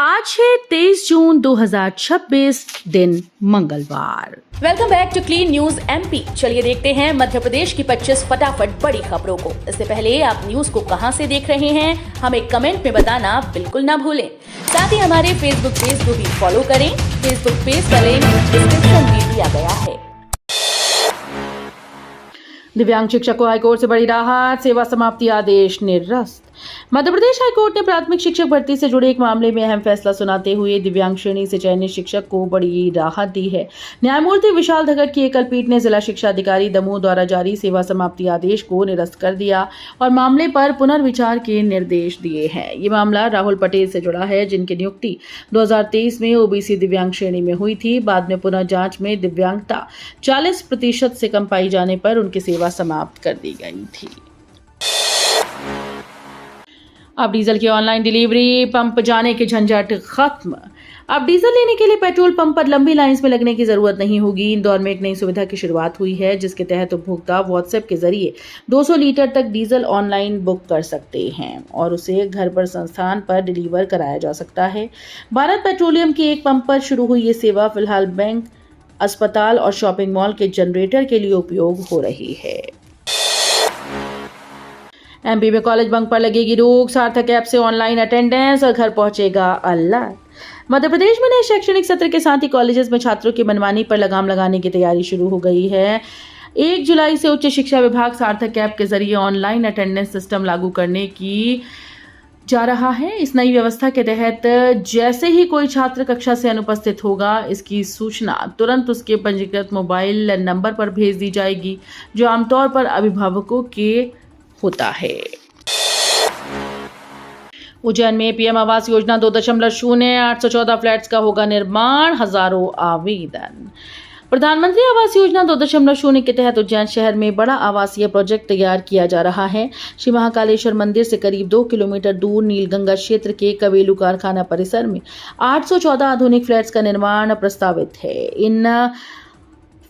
आज है 23 जून 2026 दिन मंगलवार। Welcome back to clean news MP. चलिए देखते हैं मध्य प्रदेश की 25 फटाफट बड़ी खबरों को। इससे पहले आप न्यूज को कहां से देख रहे हैं हमें कमेंट में बताना बिल्कुल ना भूलें। साथ ही हमारे फेसबुक पेज को भी फॉलो करें। फेसबुक पेज का लिंक डिस्क्रिप्शन में दिया गया है। दिव्यांग शिक्षक को हाईकोर्ट से बड़ी राहत, सेवा समाप्ति आदेश निरस्त। मध्य प्रदेश हाईकोर्ट ने प्राथमिक शिक्षक भर्ती से जुड़े एक मामले में अहम फैसला सुनाते हुए दिव्यांग श्रेणी से चयनित शिक्षक को बड़ी राहत दी है। न्यायमूर्ति विशाल धगट की एकल पीठ ने जिला शिक्षा अधिकारी दमोह द्वारा जारी सेवा समाप्ति आदेश को निरस्त कर दिया और मामले पर पुनर्विचार के निर्देश दिए हैं। ये मामला राहुल पटेल से जुड़ा है, जिनकी नियुक्ति 2023 में ओबीसी दिव्यांग श्रेणी में हुई थी। बाद में पुनः जांच में दिव्यांगता 40% से कम पाई जाने पर उनकी सेवा समाप्त कर दी गई थी। अब डीजल की ऑनलाइन डिलीवरी, पंप जाने के झंझट खत्म। अब डीजल लेने के लिए पेट्रोल पंप पर लंबी लाइंस में लगने की जरूरत नहीं होगी। इंदौर में एक नई सुविधा की शुरुआत हुई है, जिसके तहत उपभोक्ता व्हाट्सएप के जरिए 200 लीटर तक डीजल ऑनलाइन बुक कर सकते हैं और उसे घर पर संस्थान पर डिलीवर कराया जा सकता है। भारत पेट्रोलियम के एक पंप पर शुरू हुई ये सेवा फिलहाल बैंक, अस्पताल और शॉपिंग मॉल के जनरेटर के लिए उपयोग हो रही है। एमपी में कॉलेज बंक पर लगेगी रोक, सार्थक ऐप से ऑनलाइन अटेंडेंस और घर पहुंचेगा अलर्ट। मध्य प्रदेश में नए शैक्षणिक सत्र के साथ ही कॉलेजेस में छात्रों की मनमानी पर लगाम लगाने की तैयारी शुरू हो गई है। 1 जुलाई से उच्च शिक्षा विभाग सार्थक ऐप के जरिए ऑनलाइन अटेंडेंस सिस्टम लागू करने की जा रहा है। इस नई व्यवस्था के तहत जैसे ही कोई छात्र कक्षा से अनुपस्थित होगा, इसकी सूचना तुरंत उसके पंजीकृत मोबाइल नंबर पर भेज दी जाएगी, जो आमतौर पर अभिभावकों के होता है। उज्जैन में पीएम आवास योजना 2.0 814 फ्लैट्स का होगा निर्माण, हजारों आवेदन। प्रधानमंत्री आवास योजना 2.0 के तहत उज्जैन शहर में बड़ा आवासीय प्रोजेक्ट तैयार किया जा रहा है। श्री महाकालेश्वर मंदिर से करीब 2 किलोमीटर दूर नीलगंगा क्षेत्र के कवेलू कारखाना परिसर में 814 आधुनिक फ्लैट्स का निर्माण प्रस्तावित है। इन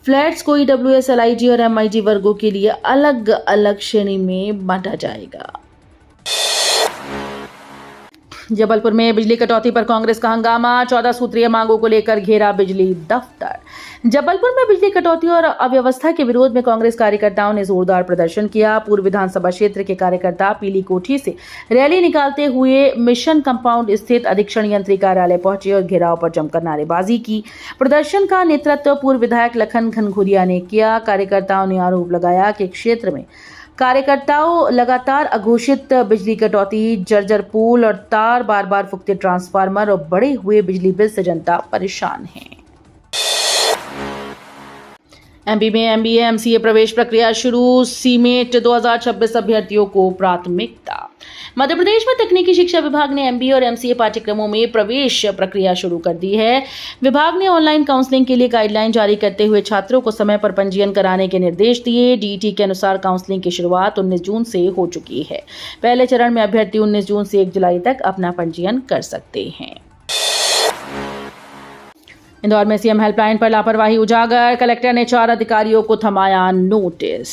फ्लैट्स को ईडब्ल्यूएस, एलआईजी और एमआईजी वर्गों के लिए अलग अलग श्रेणी में बांटा जाएगा। जबलपुर में बिजली कटौती पर कांग्रेस का हंगामा, 14 सूत्रीय मांगों को लेकर घेरा बिजली दफ्तर। जबलपुर में बिजली कटौती और अव्यवस्था के विरोध में कांग्रेस कार्यकर्ताओं ने जोरदार प्रदर्शन किया। पूर्व विधानसभा क्षेत्र के कार्यकर्ता पीली कोठी से रैली निकालते हुए मिशन कंपाउंड स्थित अधीक्षण यंत्री कार्यालय पहुंचे और घेराव पर जमकर नारेबाजी की। प्रदर्शन का नेतृत्व पूर्व विधायक लखन घनघोरिया ने किया। कार्यकर्ताओं ने आरोप लगाया कि क्षेत्र में कार्यकर्ताओं लगातार अघोषित बिजली कटौती, जर्जर पुल और तार, बार बार फूकते ट्रांसफार्मर और बढ़े हुए बिजली बिल से जनता परेशान है। एमपी में एमबीए एमसीए प्रवेश प्रक्रिया शुरू, सीमेट 2026 अभ्यर्थियों को प्राथमिकता। मध्य प्रदेश में तकनीकी शिक्षा विभाग ने एमबीए और एमसीए पाठ्यक्रमों में प्रवेश प्रक्रिया शुरू कर दी है। विभाग ने ऑनलाइन काउंसलिंग के लिए गाइडलाइन जारी करते हुए छात्रों को समय पर पंजीयन कराने के निर्देश दिए। डीईटी के अनुसार काउंसलिंग की शुरुआत 19 जून से हो चुकी है। पहले चरण में अभ्यर्थी 19 जून से 1 जुलाई तक अपना पंजीयन कर सकते हैं। इंदौर में सीएम हेल्पलाइन पर लापरवाही उजागर, कलेक्टर ने 4 अधिकारियों को थमाया नोटिस।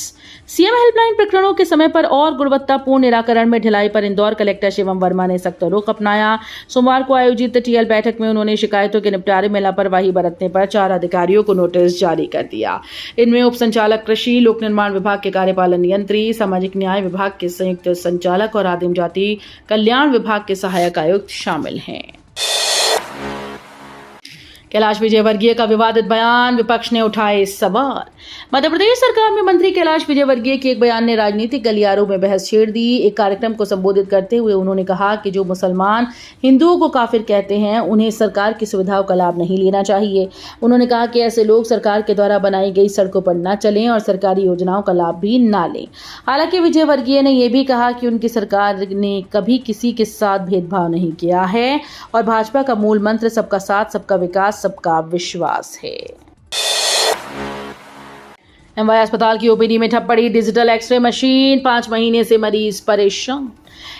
सीएम हेल्पलाइन प्रकरणों के समय पर और गुणवत्तापूर्ण निराकरण में ढिलाई पर इंदौर कलेक्टर शिवम वर्मा ने सख्त रुख अपनाया। सोमवार को आयोजित टीएल बैठक में उन्होंने शिकायतों के निपटारे में लापरवाही बरतने पर 4 अधिकारियों को नोटिस जारी कर दिया। इनमें उप संचालक कृषि, लोक निर्माण विभाग के कार्यपालन नियंत्री, सामाजिक न्याय विभाग के संयुक्त संचालक और आदिम जाति कल्याण विभाग के सहायक आयुक्त शामिल हैं। कैलाश विजयवर्गीय का विवादित बयान, विपक्ष ने उठाए सवाल। मध्य प्रदेश सरकार में मंत्री कैलाश विजयवर्गीय के एक बयान ने राजनीतिक गलियारों में बहस छेड़ दी। एक कार्यक्रम को संबोधित करते हुए उन्होंने कहा कि जो मुसलमान हिंदुओं को काफिर कहते हैं, उन्हें सरकार की सुविधाओं का लाभ नहीं लेना चाहिए। उन्होंने कहा कि ऐसे लोग सरकार के द्वारा बनाई गई सड़कों पर न चलें और सरकारी योजनाओं का लाभ भी न लें। हालांकि विजयवर्गीय ने यह भी कहा कि उनकी सरकार ने कभी किसी के साथ भेदभाव नहीं किया है और भाजपा का मूल मंत्र सबका साथ, सबका विकास, सबका विश्वास है। एमवाई अस्पताल की ओपीडी में ठप पड़ी डिजिटल एक्सरे मशीन, 5 महीने से मरीज परेशान।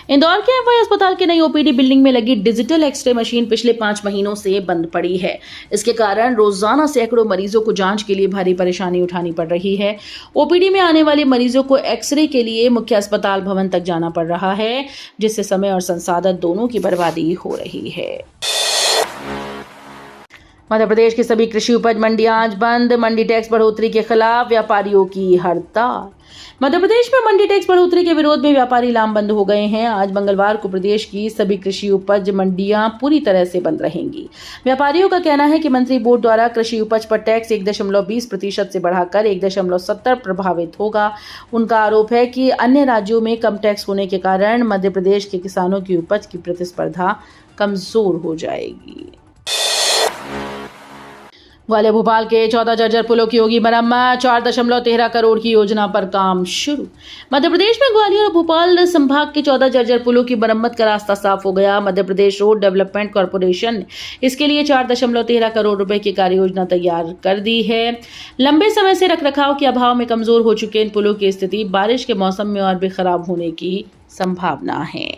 इंदौर के एमवाई अस्पताल की नई ओपीडी बिल्डिंग में लगी डिजिटल एक्सरे मशीन पिछले 5 महीनों से बंद पड़ी है। इसके कारण रोजाना सैकड़ों मरीजों को जांच के लिए भारी परेशानी उठानी पड़ रही है। ओपीडी में आने वाले मरीजों को एक्सरे के लिए मुख्य अस्पताल भवन तक जाना पड़ रहा है, जिससे समय और संसाधन दोनों की बर्बादी हो रही है। मध्य प्रदेश की सभी कृषि उपज मंडियां आज बंद। मंडी टैक्स बढ़ोतरी के खिलाफ व्यापारियों की हड़ताल। मध्य प्रदेश में मंडी टैक्स बढ़ोतरी के विरोध में व्यापारी लामबंद हो गए हैं। आज मंगलवार को प्रदेश की सभी कृषि उपज मंडियां पूरी तरह से बंद रहेंगी। व्यापारियों का कहना है कि मंत्री बोर्ड द्वारा कृषि उपज पर टैक्स 1.20% से बढ़ाकर 1.70 प्रभावित होगा। उनका आरोप है कि अन्य राज्यों में कम टैक्स होने के कारण मध्य प्रदेश के किसानों की उपज की प्रतिस्पर्धा कमजोर हो जाएगी। ग्वालियर भोपाल के 14 जर्जर पुलों की होगी मरम्मत। 4.13 करोड़ की योजना पर काम शुरू। मध्य प्रदेश में ग्वालियर और भोपाल संभाग के 14 जर्जर पुलों की मरम्मत का रास्ता साफ हो गया। Madhya Pradesh road development corporation ने इसके लिए 4.13 करोड़ रुपए की कार्य योजना तैयार कर दी है। लंबे समय से रखरखाव के अभाव में कमजोर हो चुके इन पुलों की स्थिति बारिश के मौसम में और भी खराब होने की संभावना है।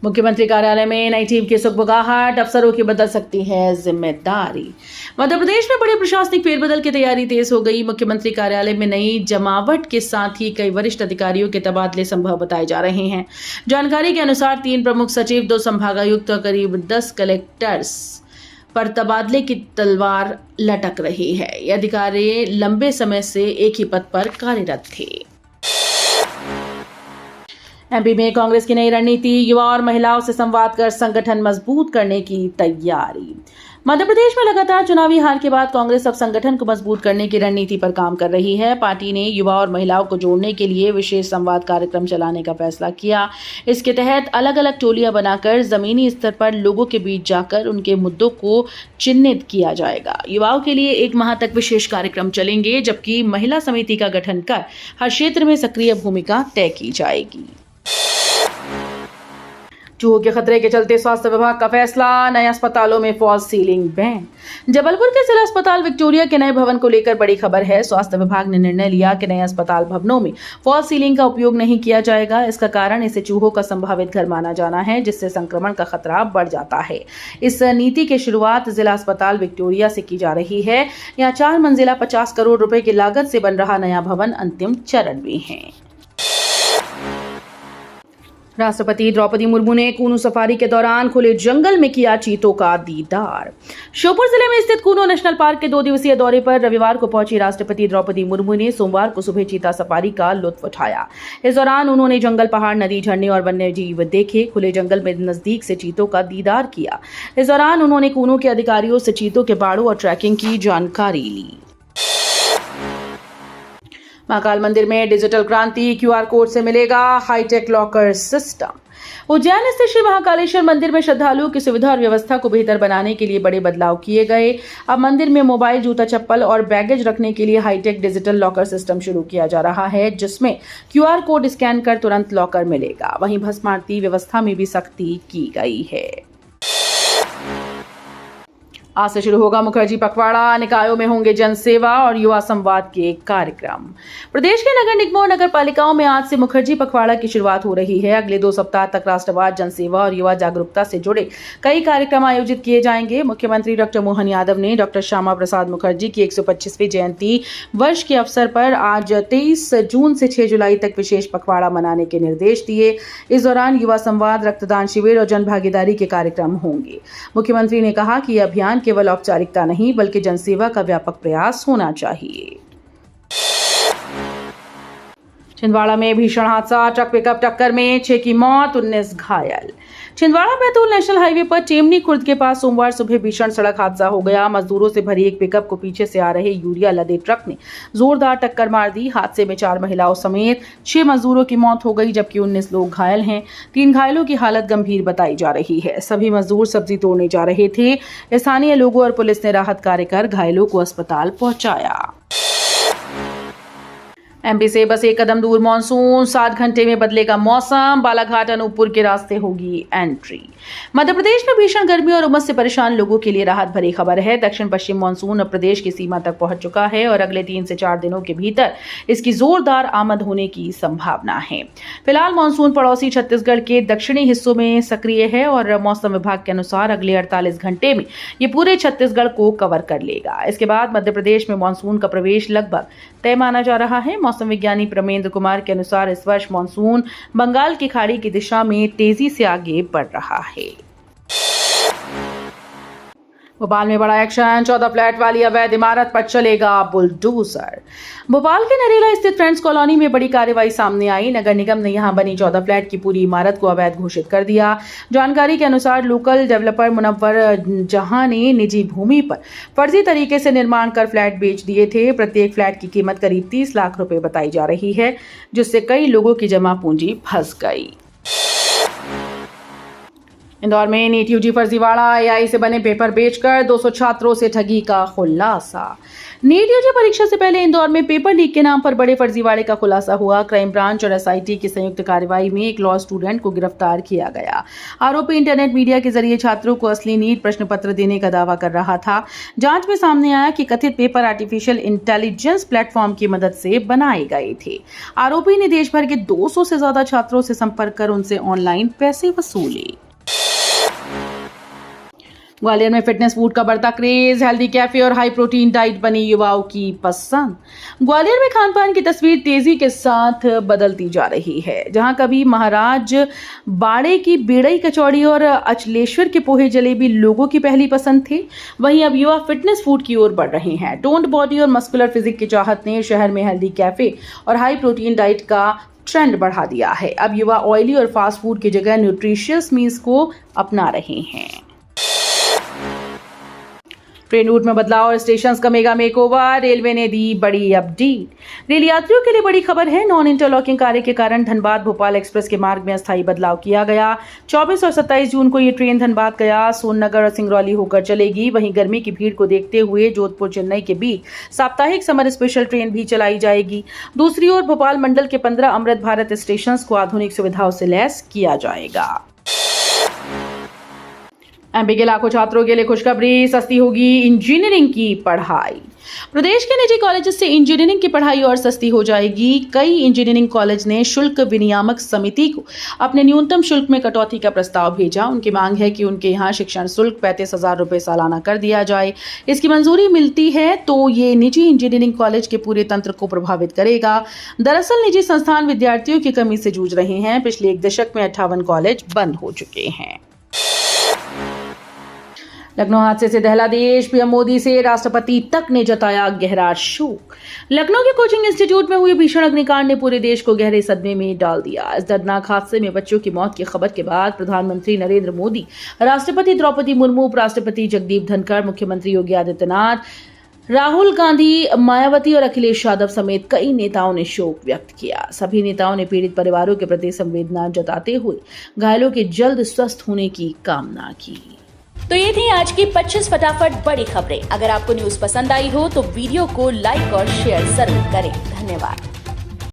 मुख्यमंत्री कार्यालय में नई टीम की सुगबुगाहट। अफसरों की बदल सकती है जिम्मेदारी। मध्य प्रदेश में बड़े प्रशासनिक फेरबदल की तैयारी तेज हो गई। मुख्यमंत्री कार्यालय में नई जमावट के साथ ही कई वरिष्ठ अधिकारियों के तबादले संभव बताए जा रहे हैं। जानकारी के अनुसार 3 प्रमुख सचिव, 2 संभागायुक्त और करीब 10 कलेक्टर्स पर तबादले की तलवार लटक रही है। ये अधिकारी लंबे समय से एक ही पद पर कार्यरत थे। एमपी में कांग्रेस की नई रणनीति। युवा और महिलाओं से संवाद कर संगठन मजबूत करने की तैयारी। मध्य प्रदेश में लगातार चुनावी हार के बाद कांग्रेस अब संगठन को मजबूत करने की रणनीति पर काम कर रही है। पार्टी ने युवा और महिलाओं को जोड़ने के लिए विशेष संवाद कार्यक्रम चलाने का फैसला किया। इसके तहत अलग अलग टोलियां बनाकर जमीनी स्तर पर लोगों के बीच जाकर उनके मुद्दों को चिन्हित किया जाएगा। युवाओं के लिए 1 माह तक विशेष कार्यक्रम चलेंगे, जबकि महिला समिति का गठन कर हर क्षेत्र में सक्रिय भूमिका तय की जाएगी। चूहों के खतरे के चलते स्वास्थ्य विभाग का फैसला। नए अस्पतालों में फॉल्स सीलिंग बैन। जबलपुर के जिला अस्पताल विक्टोरिया के नए भवन को लेकर बड़ी खबर है। स्वास्थ्य विभाग ने निर्णय लिया कि नए अस्पताल भवनों में फॉल्स सीलिंग का उपयोग नहीं किया जाएगा। इसका कारण इसे चूहों का संभावित घर माना जाना है, जिससे संक्रमण का खतरा बढ़ जाता है। इस नीति की शुरुआत जिला अस्पताल विक्टोरिया से की जा रही है। यहाँ 4 मंजिला 50 करोड़ रुपए की लागत से बन रहा नया भवन अंतिम चरण में है। राष्ट्रपति द्रौपदी मुर्मू ने कूनू सफारी के दौरान खुले जंगल में किया चीतों का दीदार। श्योपुर जिले में स्थित कूनू नेशनल पार्क के 2 दिवसीय दौरे पर रविवार को पहुंची राष्ट्रपति द्रौपदी मुर्मू ने सोमवार को सुबह चीता सफारी का लुत्फ उठाया। इस दौरान उन्होंने जंगल, पहाड़, नदी, झरने और वन्य जीव देखे। खुले जंगल में नजदीक से चीतों का दीदार किया। इस दौरान उन्होंने कूनू के अधिकारियों से चीतों के बाड़ों और ट्रैकिंग की जानकारी ली। महाकाल मंदिर में डिजिटल क्रांति। QR कोड से मिलेगा हाईटेक लॉकर सिस्टम। उज्जैन स्थित श्री महाकालेश्वर मंदिर में श्रद्धालुओं की सुविधा और व्यवस्था को बेहतर बनाने के लिए बड़े बदलाव किए गए। अब मंदिर में मोबाइल, जूता, चप्पल और बैगेज रखने के लिए हाईटेक डिजिटल लॉकर सिस्टम शुरू किया जा रहा है, जिसमें QR कोड स्कैन कर तुरंत लॉकर मिलेगा। वहीं भस्म आरती व्यवस्था में भी सख्ती की गई है। आज से शुरू होगा मुखर्जी पखवाड़ा। निकायों में होंगे जनसेवा और युवा संवाद के कार्यक्रम। प्रदेश के नगर निगमों और नगर पालिकाओं में आज से मुखर्जी पखवाड़ा की शुरुआत हो रही है। अगले 2 सप्ताह तक राष्ट्रवाद, जनसेवा और युवा जागरूकता से जुड़े कई कार्यक्रम आयोजित किए जाएंगे। मुख्यमंत्री डॉक्टर मोहन यादव ने डॉक्टर श्यामा प्रसाद मुखर्जी की 125वीं जयंती वर्ष के अवसर पर आज 23 जून से 6 जुलाई तक विशेष पखवाड़ा मनाने के निर्देश दिए। इस दौरान युवा संवाद, रक्तदान शिविर और जन भागीदारी के कार्यक्रम होंगे। मुख्यमंत्री ने कहा कि यह अभियान केवल औपचारिकता नहीं, बल्कि जनसेवा का व्यापक प्रयास होना चाहिए। छिंदवाड़ा में भीषण हादसा। ट्रक पिकअप टक्कर में 6 की मौत, 19 घायल। छिंदवाड़ा बैतूल नेशनल हाईवे पर चेमनी खुर्द के पास सोमवार सुबह भीषण सड़क हादसा हो गया। मजदूरों से भरी एक पिकअप को पीछे से आ रहे यूरिया लदे ट्रक ने जोरदार टक्कर मार दी। हादसे में 4 महिलाओं समेत 6 मजदूरों की मौत हो गई, जबकि 19 लोग घायल हैं। 3 घायलों की हालत गंभीर बताई जा रही है। सभी मजदूर सब्जी तोड़ने जा रहे थे। स्थानीय लोगों और पुलिस ने राहत कार्य कर घायलों को अस्पताल पहुंचाया। एमपी से बस 1 कदम दूर मॉनसून। 7 घंटे में बदलेगा मौसम। बालाघाट, अनूपपुर के रास्ते होगी एंट्री। मध्य प्रदेश में भीषण गर्मी और उमस से परेशान लोगों के लिए राहत भरी खबर है। दक्षिण पश्चिम मॉनसून अब प्रदेश की सीमा तक पहुंच चुका है और अगले 3 से 4 दिनों के भीतर इसकी जोरदार आमद होने की संभावना है। फिलहाल मॉनसून पड़ोसी छत्तीसगढ़ के दक्षिणी हिस्सों में सक्रिय है और मौसम विभाग के अनुसार अगले 48 घंटे में ये पूरे छत्तीसगढ़ को कवर कर लेगा। इसके बाद मध्य प्रदेश में मॉनसून का प्रवेश लगभग तय माना जा रहा है। मौसम विज्ञानी प्रमेंद्र कुमार के अनुसार इस वर्ष मानसून बंगाल की खाड़ी की दिशा में तेजी से आगे बढ़ रहा है। भोपाल में बड़ा एक्शन, 14 फ्लैट वाली अवैध इमारत पर चलेगा बुलडोजर। भोपाल के नरेला स्थित फ्रेंड्स कॉलोनी में बड़ी कार्रवाई सामने आई। नगर निगम ने यहां बनी 14 फ्लैट की पूरी इमारत को अवैध घोषित कर दिया। जानकारी के अनुसार लोकल डेवलपर मुनव्वर जहां ने निजी भूमि पर फर्जी तरीके से निर्माण कर फ्लैट बेच दिए थे। प्रत्येक फ्लैट की कीमत करीब 30 लाख रुपए बताई जा रही है, जिससे कई लोगों की जमा पूंजी फंस गई। इंदौर में नीट यूजी फर्जीवाड़ा, एआई से बने पेपर बेचकर 200 छात्रों से ठगी का खुलासा। नीट यूजी परीक्षा से पहले इंदौर में पेपर लीक के नाम पर बड़े फर्जीवाड़े का खुलासा हुआ। क्राइम ब्रांच और एसआईटी की संयुक्त कार्रवाई में एक लॉ स्टूडेंट को गिरफ्तार किया गया। आरोपी इंटरनेट मीडिया के जरिए छात्रों को असली नीट प्रश्न पत्र देने का दावा कर रहा था। जांच में सामने आया कि कथित पेपर आर्टिफिशियल इंटेलिजेंस प्लेटफॉर्म की मदद से बनाए गए थे। आरोपी ने देश भर के 200 से ज्यादा छात्रों से संपर्क कर उनसे ऑनलाइन पैसे वसूले। ग्वालियर में फिटनेस फूड का बढ़ता क्रेज, हेल्दी कैफे और हाई प्रोटीन डाइट बनी युवाओं की पसंद। ग्वालियर में खान पान की तस्वीर तेजी के साथ बदलती जा रही है। जहां कभी महाराज बाड़े की बेड़ई कचौड़ी और अचलेश्वर के पोहे जलेबी लोगों की पहली पसंद थे, वहीं अब युवा फिटनेस फूड की ओर बढ़ रहे हैं। टोन्ड बॉडी और मस्कुलर फिजिक की चाहत ने शहर में हेल्दी कैफे और हाई प्रोटीन डाइट का ट्रेंड बढ़ा दिया है। अब युवा ऑयली और फास्ट फूड की जगह न्यूट्रिशियस मील्स को अपना रहे हैं। ट्रेन रूट में बदलाव और स्टेशंस का मेगा मेकओवर, रेलवे ने दी बड़ी अपडेट। रेल यात्रियों के लिए बड़ी खबर है। नॉन इंटरलॉकिंग कार्य के कारण धनबाद भोपाल एक्सप्रेस के मार्ग में अस्थायी बदलाव किया गया। 24 और 27 जून को ये ट्रेन धनबाद गया, सोननगर और सिंगरौली होकर चलेगी। वहीं गर्मी की भीड़ को देखते हुए जोधपुर चेन्नई के बीच साप्ताहिक समर स्पेशल ट्रेन भी चलाई जाएगी। दूसरी ओर भोपाल मंडल के 15 अमृत भारत स्टेशन को आधुनिक सुविधाओं से लैस किया जाएगा। एमपी के लाखों छात्रों के लिए खुशखबरी, सस्ती होगी इंजीनियरिंग की पढ़ाई। प्रदेश के निजी कॉलेज से इंजीनियरिंग की पढ़ाई और सस्ती हो जाएगी। कई इंजीनियरिंग कॉलेज ने शुल्क विनियामक समिति को अपने न्यूनतम शुल्क में कटौती का प्रस्ताव भेजा। उनकी मांग है कि उनके यहाँ शिक्षण शुल्क 35,000 रुपए सालाना कर दिया जाए। इसकी मंजूरी मिलती है तो ये निजी इंजीनियरिंग कॉलेज के पूरे तंत्र को प्रभावित करेगा। दरअसल निजी संस्थान विद्यार्थियों की कमी से जूझ रहे हैं। पिछले एक दशक में 58 कॉलेज बंद हो चुके हैं। लखनऊ हादसे से दहला देश, पीएम मोदी से राष्ट्रपति तक ने जताया गहरा शोक। लखनऊ के कोचिंग इंस्टीट्यूट में हुए भीषण अग्निकांड ने पूरे देश को गहरे सदमे में डाल दिया। इस दर्दनाक हादसे में बच्चों की मौत की खबर के बाद प्रधानमंत्री नरेंद्र मोदी, राष्ट्रपति द्रौपदी मुर्मू, उपराष्ट्रपति जगदीप धनखड़, मुख्यमंत्री योगी आदित्यनाथ, राहुल गांधी, मायावती और अखिलेश यादव समेत कई नेताओं ने शोक व्यक्त किया। सभी नेताओं ने पीड़ित परिवारों के प्रति संवेदना जताते हुए घायलों के जल्द स्वस्थ होने की कामना की। तो ये थी आज की 25 फटाफट बड़ी खबरें। अगर आपको न्यूज पसंद आई हो तो वीडियो को लाइक और शेयर जरूर करें। धन्यवाद।